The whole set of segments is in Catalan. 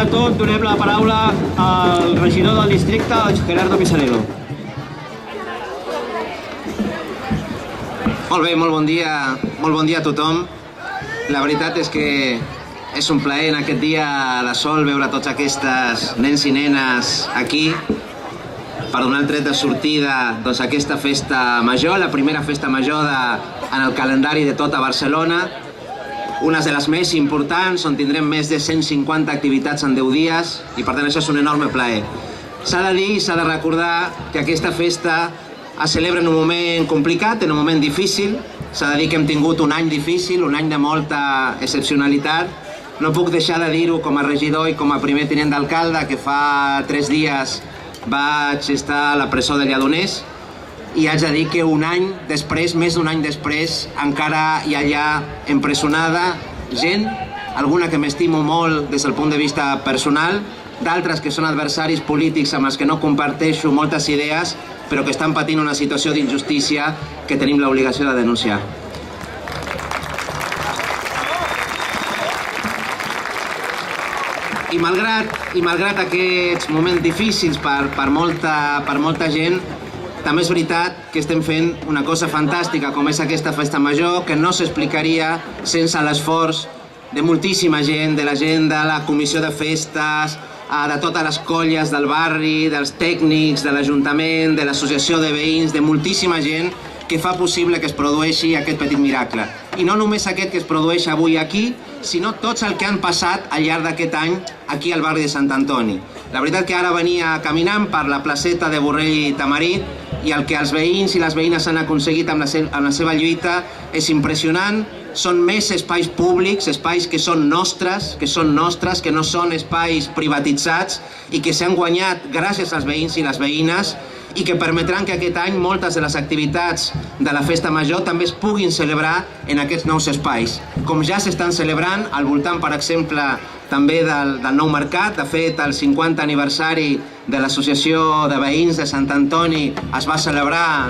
de tot, donem la paraula al regidor del districte, Gerardo Pisarello. Molt bé, molt bon dia a tothom. La veritat és que és un plaer en aquest dia de sol veure tots aquestes nens i nenes aquí per donar el tret de sortida a aquesta festa major, la primera festa major en el calendari de tota Barcelona, una de les més importants, on tindrem més de 150 activitats en 10 dies i per tant això és un enorme plaer. S'ha de dir i s'ha de recordar que aquesta festa es celebra en un moment complicat, en un moment difícil. S'ha de dir que hem tingut un any difícil, un any de molta excepcionalitat. No puc deixar de dir-ho com a regidor i com a primer tinent d'alcalde, que fa 3 dies vaig estar a la presó de Lledoners i haig de dir que un any després, més d'un any després, encara hi ha allà empresonada gent, alguna que m'estimo molt des del punt de vista personal, d'altres que són adversaris polítics amb els que no comparteixo moltes idees, però que estan patint una situació d'injustícia que tenim l'obligació de denunciar. I malgrat aquests moments difícils per molta gent, també és veritat que estem fent una cosa fantàstica com és aquesta festa major, que no s'explicaria sense l'esforç de moltíssima gent, de la gent de la comissió de festes, de totes les colles del barri, dels tècnics, de l'Ajuntament, de l'associació de veïns, de moltíssima gent que fa possible que es produeixi aquest petit miracle. I no només aquest que es produeix avui aquí, sinó tots el que han passat al llarg d'aquest any aquí al barri de Sant Antoni. La veritat que ara venia caminant per la placeta de Borrell i Tamarit i el que els veïns i les veïnes han aconseguit amb la seva lluita és impressionant. Són més espais públics, espais que són nostres, que no són espais privatitzats i que s'han guanyat gràcies als veïns i les veïnes i que permetran que aquest any moltes de les activitats de la festa major també es puguin celebrar en aquests nous espais. Com ja s'estan celebrant al voltant, per exemple, també del nou mercat. De fet, el 50 aniversari de l'Associació de Veïns de Sant Antoni es va celebrar,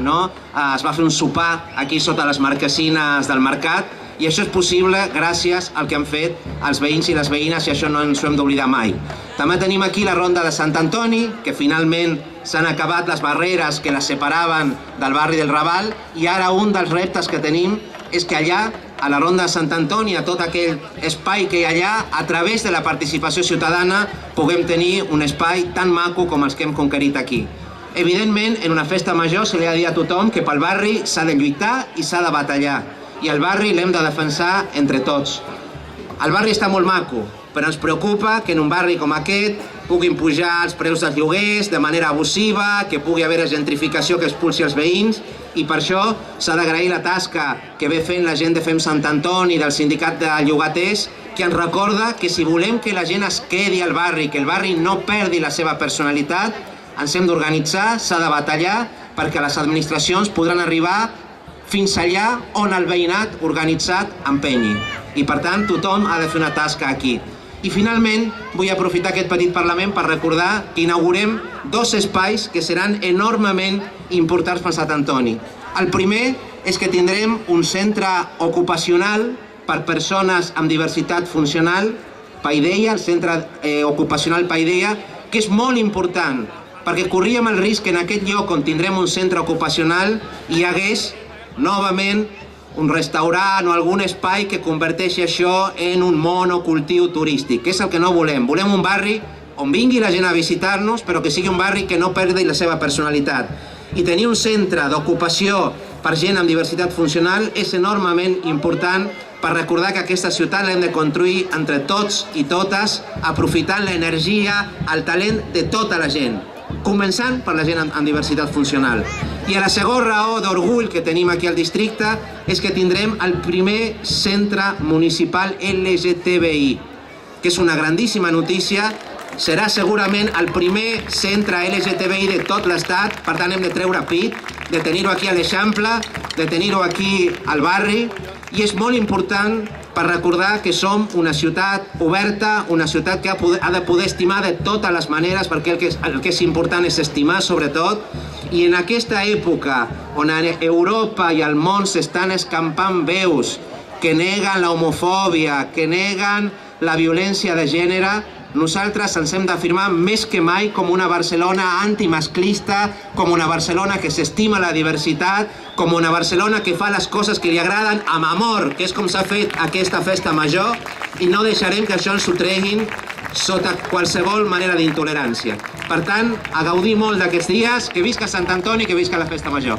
es va fer un sopar aquí sota les marquesines del mercat, i això és possible gràcies al que han fet els veïns i les veïnes, i això no ens ho hem d'oblidar mai. També tenim aquí la Ronda de Sant Antoni, que finalment s'han acabat les barreres que la separaven del barri del Raval, i ara un dels reptes que tenim és que allà, a la Ronda de Sant Antoni, a tot aquell espai que hi ha allà, a través de la participació ciutadana, puguem tenir un espai tan maco com els que hem conquerit aquí. Evidentment, en una festa major se li ha de dir a tothom que pel barri s'ha de lluitar i s'ha de batallar, i el barri l'hem de defensar entre tots. El barri està molt maco, però ens preocupa que en un barri com aquest puguin pujar els preus dels lloguers de manera abusiva, que pugui haver gentrificació que expulsi els veïns, i per això s'ha d'agrair la tasca que ve fent la gent de Fem Sant Antoni, del sindicat de llogaters, que ens recorda que si volem que la gent es quedi al barri, que el barri no perdi la seva personalitat, ens hem d'organitzar, s'ha de batallar, perquè les administracions podran arribar fins allà on el veïnat organitzat empenyi. I per tant, tothom ha de fer una tasca aquí. I finalment, vull aprofitar aquest petit Parlament per recordar que inaugurem 2 espais que seran enormement importants per Sant Antoni. El primer és que tindrem un centre ocupacional per persones amb diversitat funcional, Paideia, el centre ocupacional Paideia, que és molt important, perquè corríem el risc que en aquest lloc on tindrem un centre ocupacional hi hagués novament un restaurant o algun espai que converteixi això en un monocultiu turístic, que és el que no volem. Volem un barri on vingui la gent a visitar-nos, però que sigui un barri que no perdi la seva personalitat. I tenir un centre d'ocupació per gent amb diversitat funcional és enormement important per recordar que aquesta ciutat l'hem de construir entre tots i totes, aprofitant l'energia, el talent de tota la gent, començant per la gent amb diversitat funcional. I la segona raó d'orgull que tenim aquí al districte és que tindrem el primer centre municipal LGTBI, que és una grandíssima notícia. Serà segurament el primer centre LGTBI de tot l'estat, per tant hem de treure pit, de tenir-ho aquí a l'Eixample, de tenir-ho aquí al barri, i és molt important per recordar que som una ciutat oberta, una ciutat que ha de poder estimar de totes les maneres, perquè el que és important és estimar sobretot, i en aquesta època on a Europa i al món s'estan escampant veus que neguen la homofòbia, que neguen la violència de gènere, nosaltres ens hem d'afirmar més que mai com una Barcelona antimasclista, com una Barcelona que s'estima la diversitat, com una Barcelona que fa les coses que li agraden amb amor, que és com s'ha fet aquesta festa major, i no deixarem que això ens ho treguin sota qualsevol manera d'intolerància. Per tant, a gaudir molt d'aquests dies, que visca Sant Antoni, que visca la festa major.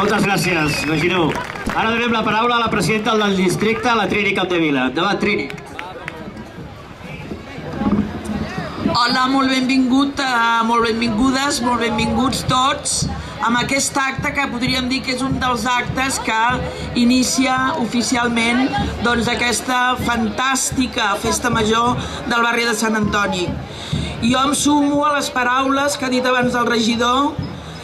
Moltes gràcies, regidor. Ara donem la paraula a la presidenta del districte, la Trini Capdevila. Endavant, Trini. Hola, molt benvingudes, molt benvinguts tots amb aquest acte que podríem dir que és un dels actes que inicia oficialment aquesta fantàstica festa major del barri de Sant Antoni. Jo em sumo a les paraules que ha dit abans el regidor.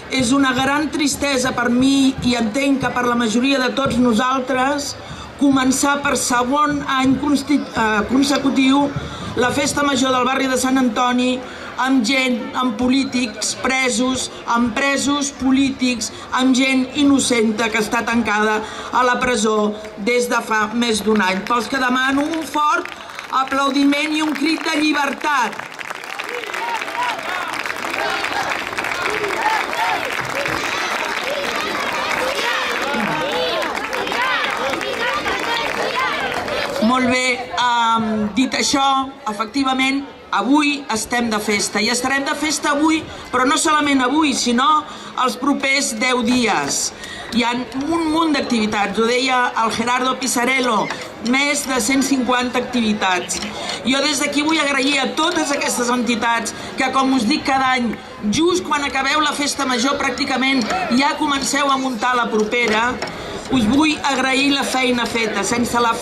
És una gran tristesa per mi i entenc que per la majoria de tots nosaltres començar per segon any consecutiu la festa major del barri de Sant Antoni amb gent, amb polítics presos, amb presos polítics, amb gent innocenta que està tancada a la presó des de fa més d'un any. Pels que demano un fort aplaudiment i un crit de llibertat. Molt bé, dit això, efectivament, avui estem de festa i estarem de festa avui, però no solament avui, sinó els propers 10 dies. Hi ha un munt d'activitats, ho deia el Gerardo Pisarello, més de 150 activitats. Jo des d'aquí vull agrair a totes aquestes entitats que, com us dic cada any, just quan acabeu la festa major pràcticament ja comenceu a muntar la propera. Us vull agrair la feina feta. Sense la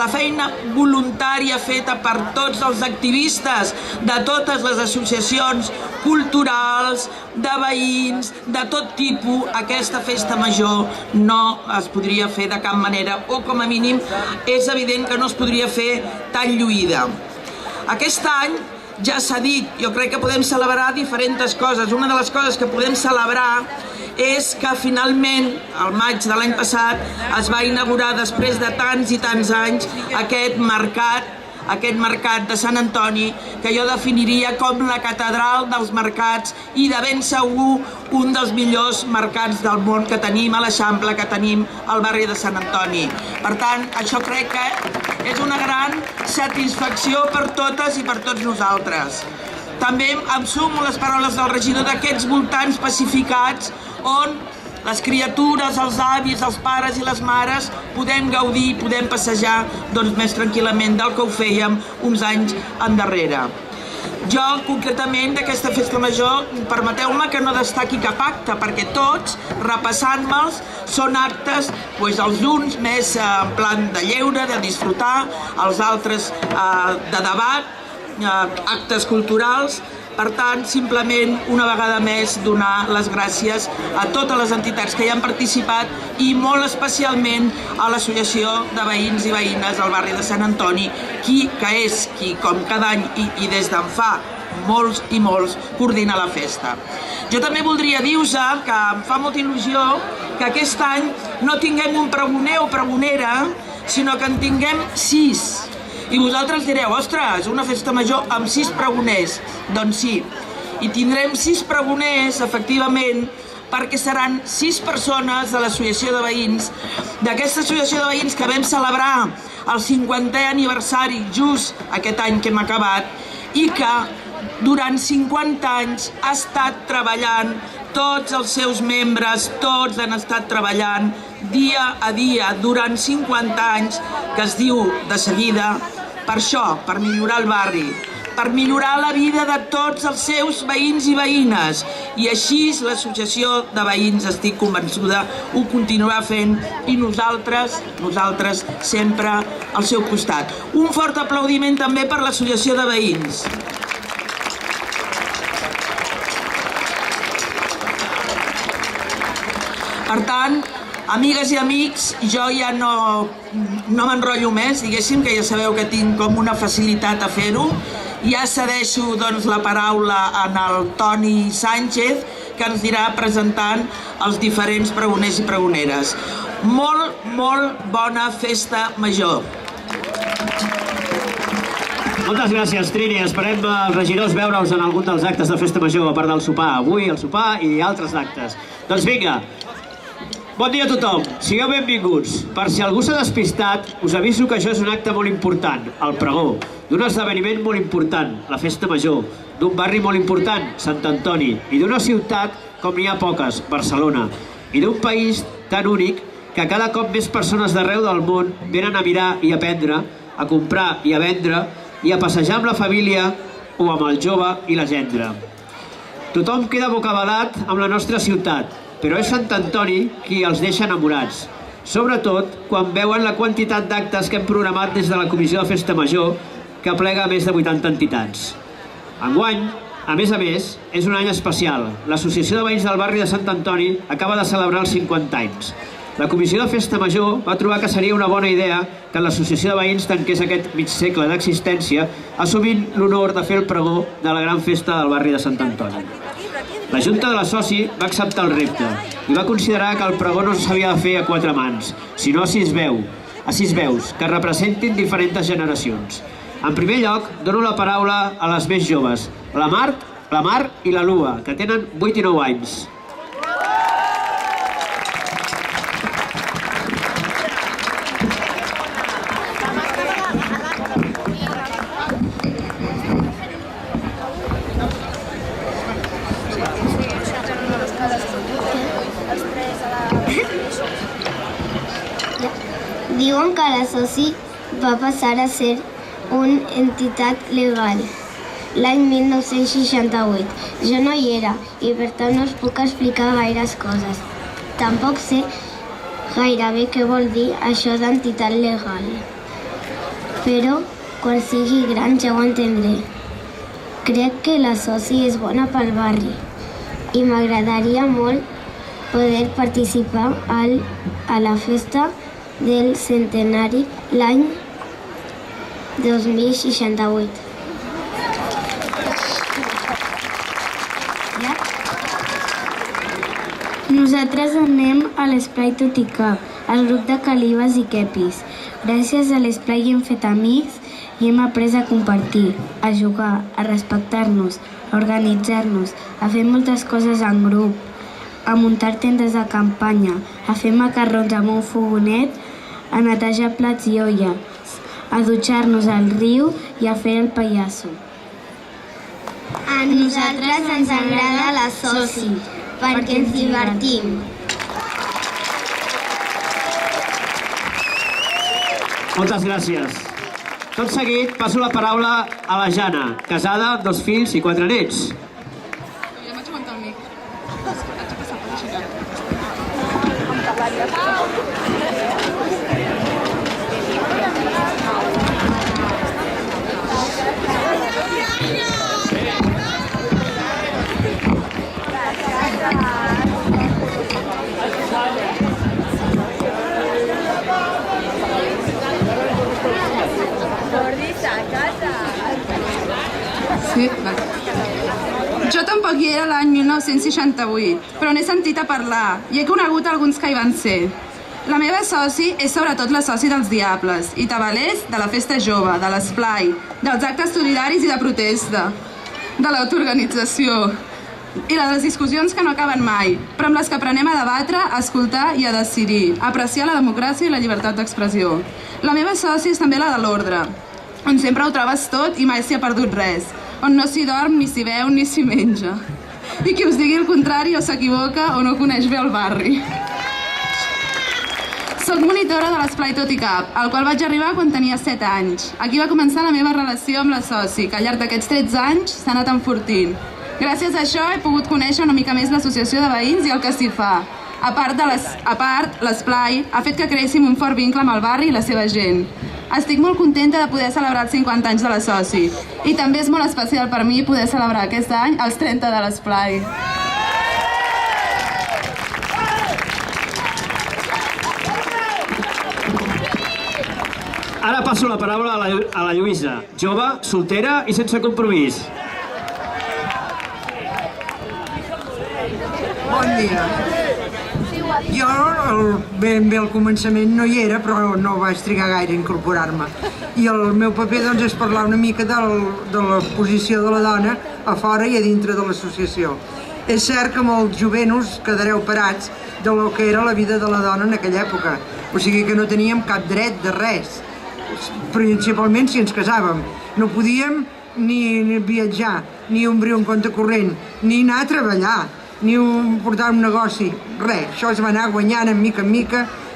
feina voluntària feta per tots els activistes de totes les associacions culturals, de veïns, de tot tipus, aquesta festa major no es podria fer de cap manera, o com a mínim és evident que no es podria fer tan lluïda. Aquest any ja s'ha dit, jo crec que podem celebrar diferents coses. Una de les coses que podem celebrar és que finalment, al maig de l'any passat, es va inaugurar després de tants i tants anys aquest mercat de Sant Antoni, que jo definiria com la catedral dels mercats i de ben segur un dels millors mercats del món que tenim a l'Eixample, que tenim al barri de Sant Antoni. Per tant, això crec que és una gran satisfacció per totes i per tots nosaltres. També em sumo les paraules del regidor d'aquests voltants pacificats on les criatures, els avis, els pares i les mares podem gaudir, podem passejar més tranquil·lament del que ho fèiem uns anys endarrere. Jo, concretament, d'aquesta festa major, permeteu-me que no destaqui cap acte, perquè tots, repassant-me'ls, són actes, els uns més en plan de lleure, de disfrutar, els altres de debat, actes culturals. Per tant, simplement, una vegada més, donar les gràcies a totes les entitats que hi han participat i molt especialment a l'Associació de Veïns i Veïnes del barri de Sant Antoni, que és qui, com cada any i des d'en fa molts i molts, coordina la festa. Jo també voldria dir-vos que em fa molta il·lusió que aquest any no tinguem un pregoner o pregonera, sinó que en tinguem 6. I vosaltres direu, ostres, una festa major amb 6 pregoners. Doncs sí, i tindrem 6 pregoners, efectivament, perquè seran 6 persones de l'Associació de Veïns, d'aquesta Associació de Veïns que vam celebrar el 50è aniversari just aquest any que hem acabat i que durant 50 anys ha estat treballant, tots els seus membres, tots han estat treballant dia a dia durant 50 anys, que es diu de seguida, per això, per millorar el barri, per millorar la vida de tots els seus veïns i veïnes. I així l'associació de veïns, estic convençuda, ho continuarà fent i nosaltres sempre al seu costat. Un fort aplaudiment també per l'associació de veïns. Per tant, amigues i amics, jo ja no m'enrotllo més, diguéssim, que ja sabeu que tinc com una facilitat a fer-ho. Ja cedeixo la paraula al Toni Sánchez, que ens dirà presentant els diferents pregoners i pregoneres. Molt bona festa major. Moltes gràcies, Trini. Esperem els regidors veure-us en algun dels actes de Festa Major, a part del sopar. Avui el sopar i altres actes. Doncs vinga, bon dia a tothom. Sigueu benvinguts. Per si algú s'ha despistat, us aviso que això és un acte molt important, el pregó, d'un esdeveniment molt important, la Festa Major, d'un barri molt important, Sant Antoni, i d'una ciutat com n'hi ha poques, Barcelona, i d'un país tan únic que cada cop més persones d'arreu del món venen a mirar i a aprendre, a comprar i a vendre, i a passejar amb la família o amb el jove i la gendre. Tothom queda bocabadat amb la nostra ciutat, però és Sant Antoni qui els deixa enamorats, sobretot quan veuen la quantitat d'actes que hem programat des de la Comissió de Festa Major, que aplega més de 80 entitats. Enguany, a més, és un any especial. L'Associació de Veïns del barri de Sant Antoni acaba de celebrar els 50 anys. La Comissió de Festa Major va trobar que seria una bona idea que l'Associació de Veïns tanqués aquest mig segle d'existència assumint l'honor de fer el pregó de la gran festa del barri de Sant Antoni. La Junta de la Soci va acceptar el repte i va considerar que el pregó no s'havia de fer a 4 mans, sinó a 6 veus, que representin diferents generacions. En primer lloc, dono la paraula a les més joves, la Mar i la Lua, que tenen 8 i 9 anys. Diuen que la Soci va passar a ser una entitat legal l'any 1968. Jo no hi era i per tant no us puc explicar gaires coses. Tampoc sé gairebé què vol dir això d'entitat legal. Però quan sigui gran ja ho entendré. Crec que la Soci és bona pel barri i m'agradaria molt poder participar a la festa del centenari l'any 2068. Nosaltres anem a l'Esplai Tot i Cap, al grup de Calibes i Quepis. Gràcies a l'Esplai hem fet amics i hem après a compartir, a jugar, a respectar-nos, a organitzar-nos, a fer moltes coses en grup, a muntar tendes de campanya, a fer macarrons amb un fogonet, a netejar plats i olles, a dutxar-nos al riu i a fer el pallasso. A nosaltres ens agrada la Soci, perquè ens divertim. Moltes gràcies. Tot seguit passo la paraula a la Jana, casada amb 2 fills i 4 nets. Sí, jo tampoc hi era l'any 1968, però n'he sentit a parlar i he conegut alguns que hi van ser. La meva soci és sobretot la soci dels Diables i tabalers de la Festa Jove, de l'Esplai, dels actes solidaris i de protesta, de l'autoorganització i de les discussions que no acaben mai, però amb les que aprenem a debatre, a escoltar i a decidir, a apreciar la democràcia i la llibertat d'expressió. La meva soci és també la de l'ordre, on sempre ho trobes tot i mai s'hi ha perdut res, on no s'hi dorm, ni s'hi veu, ni s'hi menja. I qui us digui el contrari o s'equivoca o no coneix bé el barri. Soc monitora de l'Esplai Tot i Cap, al qual vaig arribar quan tenia 7 anys. Aquí va començar la meva relació amb la soci, que al llarg d'aquests 13 anys s'ha anat enfortint. Gràcies a això he pogut conèixer una mica més l'associació de veïns i el que s'hi fa. A part, l'Esplai ha fet que creéssim un fort vincle amb el barri i la seva gent. Estic molt contenta de poder celebrar els 50 anys de la Soci. I també és molt especial per mi poder celebrar aquest any els 30 de l'Esplai. Ara passo la paraula a la Lluïsa, jove, soltera i sense compromís. Bon dia. Jo ben bé al començament no hi era, però no vaig trigar gaire a incorporar-me. I el meu paper doncs, és parlar una mica de la posició de la dona a fora i a dintre de l'associació. És cert que molts jovenos quedareu parats de lo que era la vida de la dona en aquella època. O sigui que no teníem cap dret de res, principalment si ens casàvem. No podíem ni viatjar, ni obrir un compte corrent, ni anar a treballar, ni portar un negoci, res. Això es va anar guanyant en mica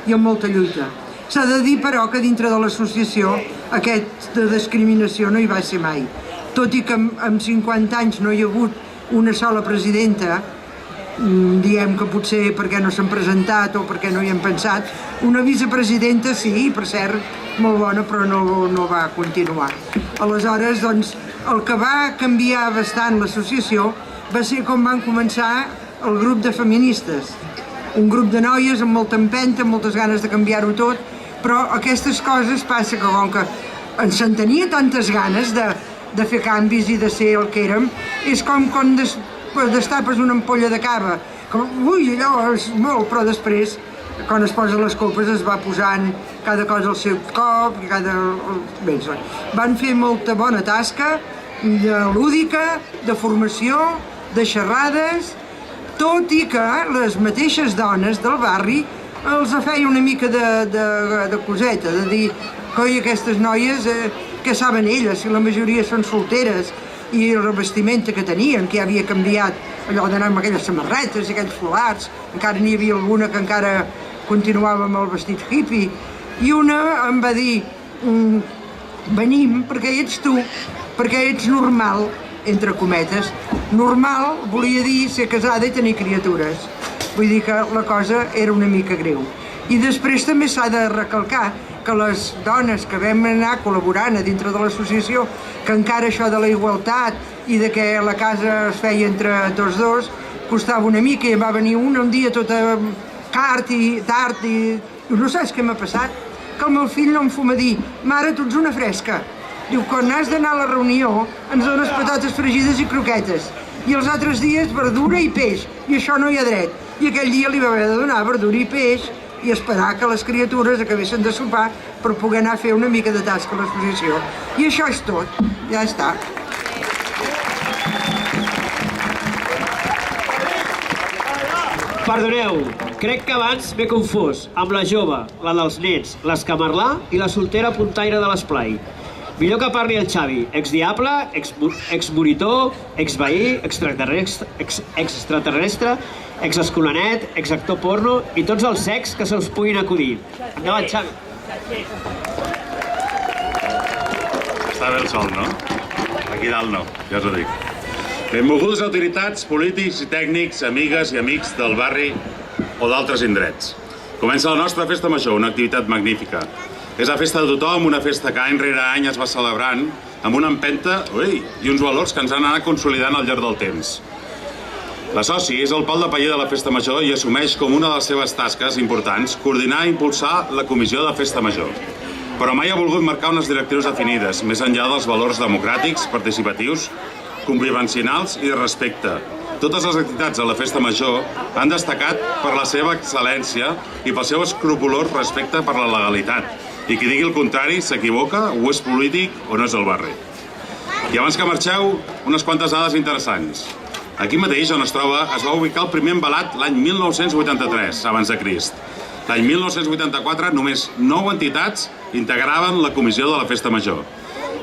i amb molta lluita. S'ha de dir, però, que dintre de l'associació aquesta discriminació no hi va ser mai. Tot i que en 50 anys no hi ha hagut una sola presidenta, diem que potser perquè no s'han presentat o perquè no hi han pensat, una vicepresidenta sí, per cert, molt bona, però no va continuar. Aleshores, doncs, el que va canviar bastant l'associació va ser com van començar el grup de feministes. Un grup de noies amb molta empenta, amb moltes ganes de canviar-ho tot, però aquestes coses passa que com que se'n tenia tantes ganes de fer canvis i de ser el que érem, és com quan destapes una ampolla de cava. Ui, allò és molt, però després, quan es posen les copes, es va posant cada cosa al seu cop, Bé, van fer molta bona tasca, lúdica, de formació, de xerrades, tot i que les mateixes dones del barri els feia una mica de coseta, de dir, coi, aquestes noies, què saben elles, si la majoria són solteres, i el vestimenta que tenien, que ja havia canviat, allò d'anar amb aquelles samarretes i aquells folars, encara n'hi havia alguna que encara continuava amb el vestit hippie, i una em va dir, venim perquè ets tu, perquè ets normal, entre cometes. Normal volia dir ser casada i tenir criatures. Vull dir que la cosa era una mica greu. I després també s'ha de recalcar que les dones que vam anar col·laborant a dintre de l'associació, que encara això de la igualtat i de que la casa es feia entre tots dos, costava una mica, i va venir un dia tota tard i no saps què m'ha passat? Que el meu fill no em fuma dir, mare, tu ets una fresca. Diu, quan has d'anar a la reunió ens dones patates fregides i croquetes, i els altres dies verdura i peix, i això no hi ha dret. I aquell dia li va haver de donar verdura i peix i esperar que les criatures acabessin de sopar per poder anar a fer una mica de tasca a l'exposició. I això és tot, ja està. Perdoneu, crec que abans m'he confós amb la jove, la dels nets, l'escamarlà i la soltera puntaire de l'esplai. Millor que parli el Xavi, exdiable, exmonitor, exveí, extraterrestre, exescolanet, exactor porno i tots els secs que se us puguin acudir. Endavant, Xavi. Està bé el sol, no? Aquí dalt no, ja us ho dic. Benvolgudes autoritats, polítics i tècnics, amigues i amics del barri o d'altres indrets. Comença la nostra festa major, una activitat magnífica. És la festa de tothom, una festa que any rere any es va celebrant amb una empenta i uns valors que ens han anat consolidant al llarg del temps. La soci és el pal de paller de la festa major i assumeix com una de les seves tasques importants coordinar i impulsar la comissió de festa major. Però mai ha volgut marcar unes directrius definides, més enllà dels valors democràtics, participatius, convivencials i de respecte. Totes les activitats de la festa major han destacat per la seva excel·lència i pel seu escrupolós respecte per la legalitat. I qui digui el contrari s'equivoca, o és polític o no és del barri. I abans que marxeu, unes quantes dades interessants. Aquí mateix, on es troba, es va ubicar el primer embalat l'any 1983, abans de Crist. L'any 1984, només 9 entitats integraven la comissió de la festa major.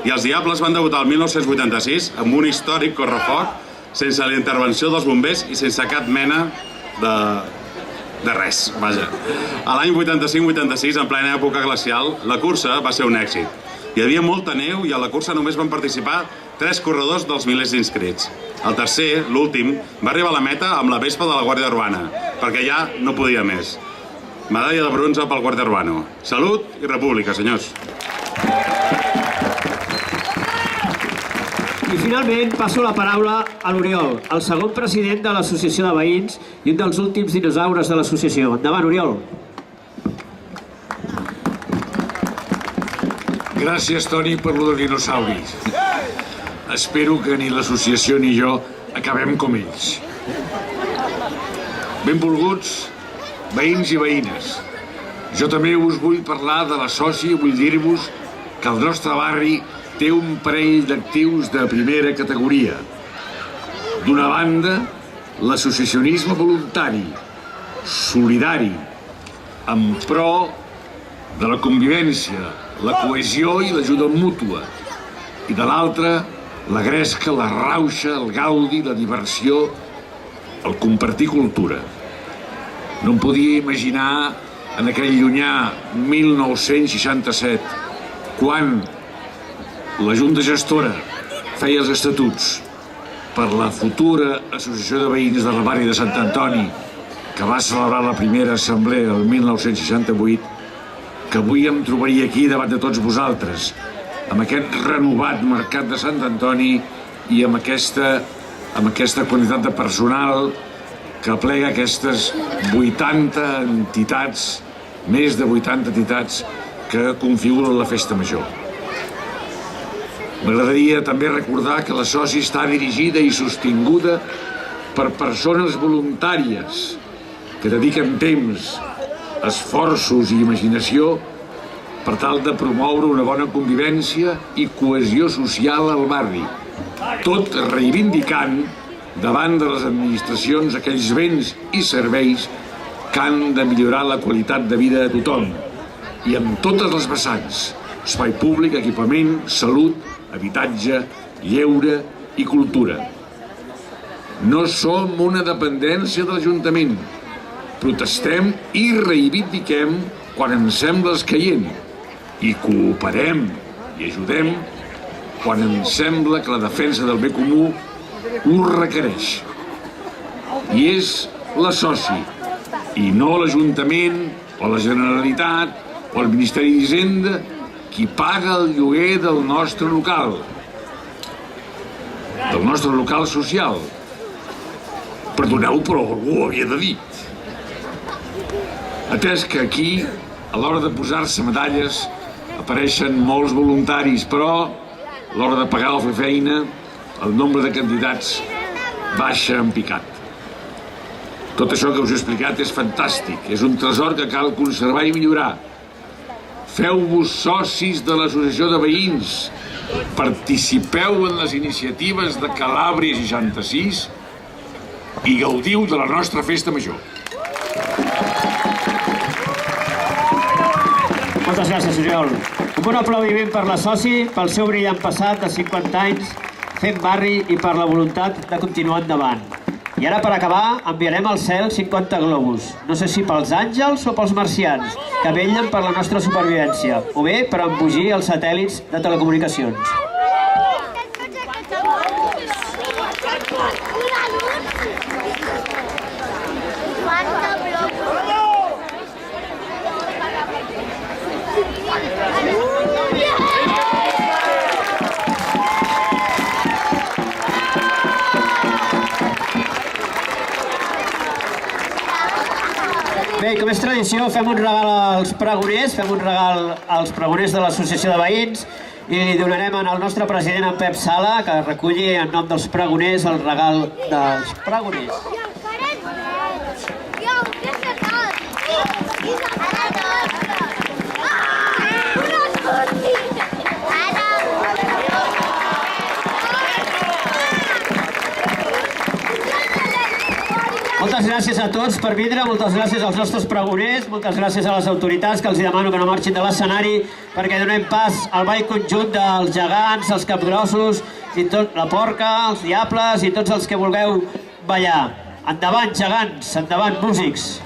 I els Diables van debutar el 1986 amb un històric correfoc sense la intervenció dels bombers i sense cap mena de res, vaja. A l'any 85-86, en plena època glacial, la cursa va ser un èxit. Hi havia molta neu i a la cursa només van participar 3 corredors dels milers d'inscrits. El tercer, l'últim, va arribar a la meta amb la Vespa de la Guàrdia Urbana, perquè ja no podia més. Medalla de bronze pel Guàrdia Urbano. Salut i república, senyors. I finalment passo la paraula a l'Oriol, el segon president de l'Associació de Veïns i un dels últims dinosaures de l'associació. Endavant, Oriol. Gràcies, Toni, per lo dels dinosaures. Espero que ni l'associació ni jo acabem com ells. Benvolguts, veïns i veïnes. Jo també us vull parlar de la soci i vull dir-vos que el nostre barri té un parell d'actius de primera categoria. D'una banda, l'associacionisme voluntari, solidari, en pro de la convivència, la cohesió i l'ajuda mútua. I de l'altra, la gresca, la rauxa, el gaudi, la diversió, el compartir cultura. No em podia imaginar en aquell llunyà 1967, quan la Junta Gestora feia els estatuts per la futura Associació de Veïns del barri de Sant Antoni, que va celebrar la primera assemblea el 1968, que avui em trobaria aquí davant de tots vosaltres, amb aquest renovat mercat de Sant Antoni i amb aquesta quantitat de personal que aplega aquestes 80 entitats, més de 80 entitats que configuren la Festa Major. M'agradaria també recordar que la SOSI està dirigida i sostinguda per persones voluntàries que dediquen temps, esforços i imaginació per tal de promoure una bona convivència i cohesió social al barri, tot reivindicant davant de les administracions aquells béns i serveis que han de millorar la qualitat de vida de tothom i amb totes les vessants: espai públic, equipament, salut, habitatge, lleure i cultura. No som una dependència de l'Ajuntament. Protestem i reivindiquem quan ens sembla escaient i cooperem i ajudem quan ens sembla que la defensa del bé comú ho requereix. I és la SOSI, i no l'Ajuntament o la Generalitat o el Ministeri d'Hisenda qui paga el lloguer del nostre local social. Perdoneu, però algú ho havia de dir. Atès que aquí, a l'hora de posar-se medalles, apareixen molts voluntaris, però a l'hora de pagar o fer feina, el nombre de candidats baixa en picat. Tot això que us he explicat és fantàstic, és un tresor que cal conservar i millorar. Feu-vos socis de l'Associació de Veïns, participeu en les iniciatives de Calàbria 66 i gaudiu de la nostra Festa Major. Moltes gràcies, Oriol. Un bon aplaudiment per la SOSI, pel seu brillant passat de 50 anys fent barri i per la voluntat de continuar endavant. I ara, per acabar, enviarem al cel 50 globus. No sé si pels àngels o pels marcians, que vetllen per la nostra supervivència, o bé per embogir els satèl·lits de telecomunicacions. Bé, com és tradició, fem un regal als pregoners, de l'Associació de Veïns, i li donarem al nostre president, en Pep Sala, que reculli en nom dels pregoners el regal dels pregoners. Moltes gràcies a tots per vindre, moltes gràcies als nostres pregoners, moltes gràcies a les autoritats, que els demano que no marxin de l'escenari perquè donem pas al ball conjunt dels gegants, els capgrossos, i tot, la porca, els diables i tots els que vulgueu ballar. Endavant, gegants, endavant, músics.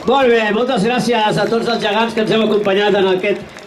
Molt bé, moltes gràcies a tots els gegants que ens heu acompanyat en aquest